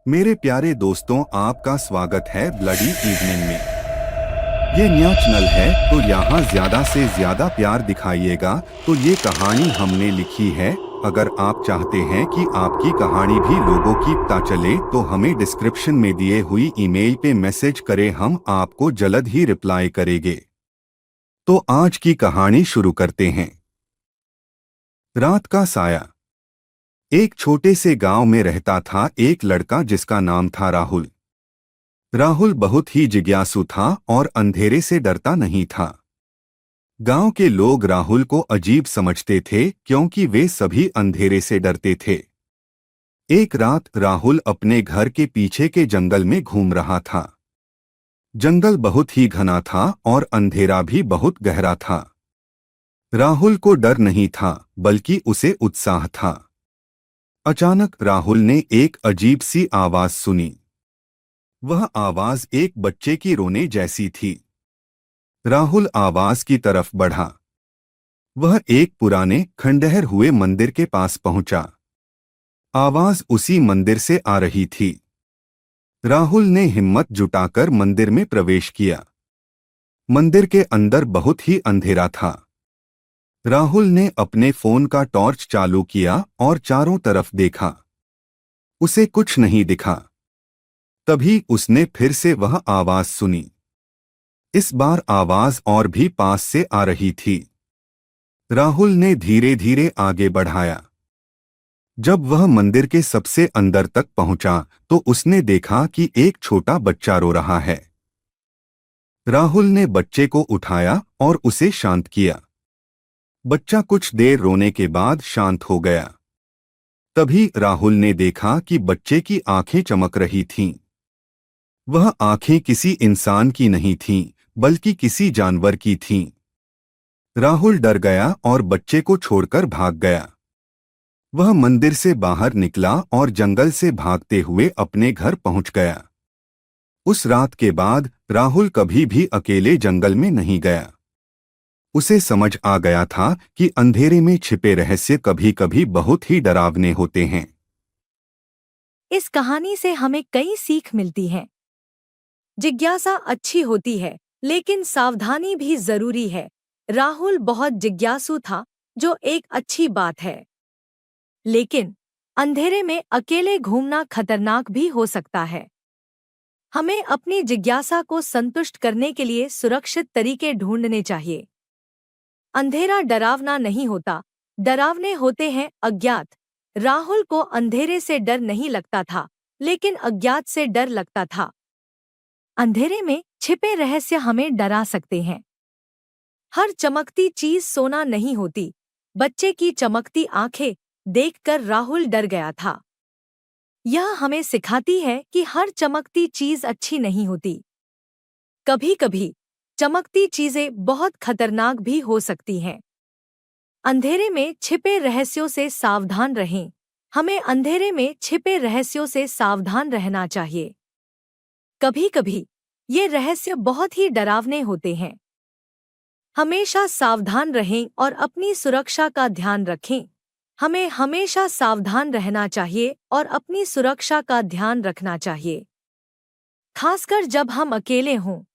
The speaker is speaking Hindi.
मेरे प्यारे दोस्तों, आपका स्वागत है ब्लडी इवनिंग में। ये नया चैनल है तो यहाँ ज्यादा से ज्यादा प्यार दिखाइएगा। तो ये कहानी हमने लिखी है। अगर आप चाहते हैं कि आपकी कहानी भी लोगों की पता चले तो हमें डिस्क्रिप्शन में दिए हुई ईमेल पे मैसेज करें, हम आपको जल्द ही रिप्लाई करेंगे। तो आज की कहानी शुरू करते हैं। रात का साया। एक छोटे से गांव में रहता था एक लड़का जिसका नाम था राहुल। राहुल बहुत ही जिज्ञासु था और अंधेरे से डरता नहीं था। गांव के लोग राहुल को अजीब समझते थे क्योंकि वे सभी अंधेरे से डरते थे। एक रात राहुल अपने घर के पीछे के जंगल में घूम रहा था। जंगल बहुत ही घना था और अंधेरा भी बहुत गहरा था। राहुल को डर नहीं था बल्कि उसे उत्साह था। अचानक राहुल ने एक अजीब सी आवाज सुनी। वह आवाज एक बच्चे की रोने जैसी थी। राहुल आवाज की तरफ बढ़ा। वह एक पुराने खंडहर हुए मंदिर के पास पहुंचा। आवाज उसी मंदिर से आ रही थी। राहुल ने हिम्मत जुटाकर मंदिर में प्रवेश किया। मंदिर के अंदर बहुत ही अंधेरा था। राहुल ने अपने फोन का टॉर्च चालू किया और चारों तरफ देखा। उसे कुछ नहीं दिखा। तभी उसने फिर से वह आवाज सुनी। इस बार आवाज और भी पास से आ रही थी। राहुल ने धीरे धीरे आगे बढ़ाया। जब वह मंदिर के सबसे अंदर तक पहुंचा तो उसने देखा कि एक छोटा बच्चा रो रहा है। राहुल ने बच्चे को उठाया और उसे शांत किया। बच्चा कुछ देर रोने के बाद शांत हो गया। तभी राहुल ने देखा कि बच्चे की आंखें चमक रही थीं। वह आंखें किसी इंसान की नहीं थीं, बल्कि किसी जानवर की थीं। राहुल डर गया और बच्चे को छोड़कर भाग गया। वह मंदिर से बाहर निकला और जंगल से भागते हुए अपने घर पहुंच गया। उस रात के बाद राहुल कभी भी अकेले जंगल में नहीं गया। उसे समझ आ गया था कि अंधेरे में छिपे रहस्य कभी-कभी बहुत ही डरावने होते हैं। इस कहानी से हमें कई सीख मिलती हैं। जिज्ञासा अच्छी होती है, लेकिन सावधानी भी जरूरी है। राहुल बहुत जिज्ञासु था, जो एक अच्छी बात है। लेकिन अंधेरे में अकेले घूमना खतरनाक भी हो सकता है। हमें अपनी जिज्ञासा को संतुष्ट करने के लिए सुरक्षित तरीके ढूंढने चाहिए। अंधेरा डरावना नहीं होता, डरावने होते हैं अज्ञात। राहुल को अंधेरे से डर नहीं लगता था, लेकिन अज्ञात से डर लगता था। अंधेरे में छिपे रहस्य हमें डरा सकते हैं। हर चमकती चीज सोना नहीं होती। बच्चे की चमकती आंखें देखकर राहुल डर गया था। यह हमें सिखाती है कि हर चमकती चीज अच्छी नहीं होती। कभी-कभी चमकती चीजें बहुत खतरनाक भी हो सकती हैं। अंधेरे में छिपे रहस्यों से सावधान रहें। हमें अंधेरे में छिपे रहस्यों से सावधान रहना चाहिए। कभी-कभी ये रहस्य बहुत ही डरावने होते हैं। हमेशा सावधान रहें और अपनी सुरक्षा का ध्यान रखें। हमें हमेशा सावधान रहना चाहिए और अपनी सुरक्षा का ध्यान रखना चाहिए, खासकर जब हम अकेले हों।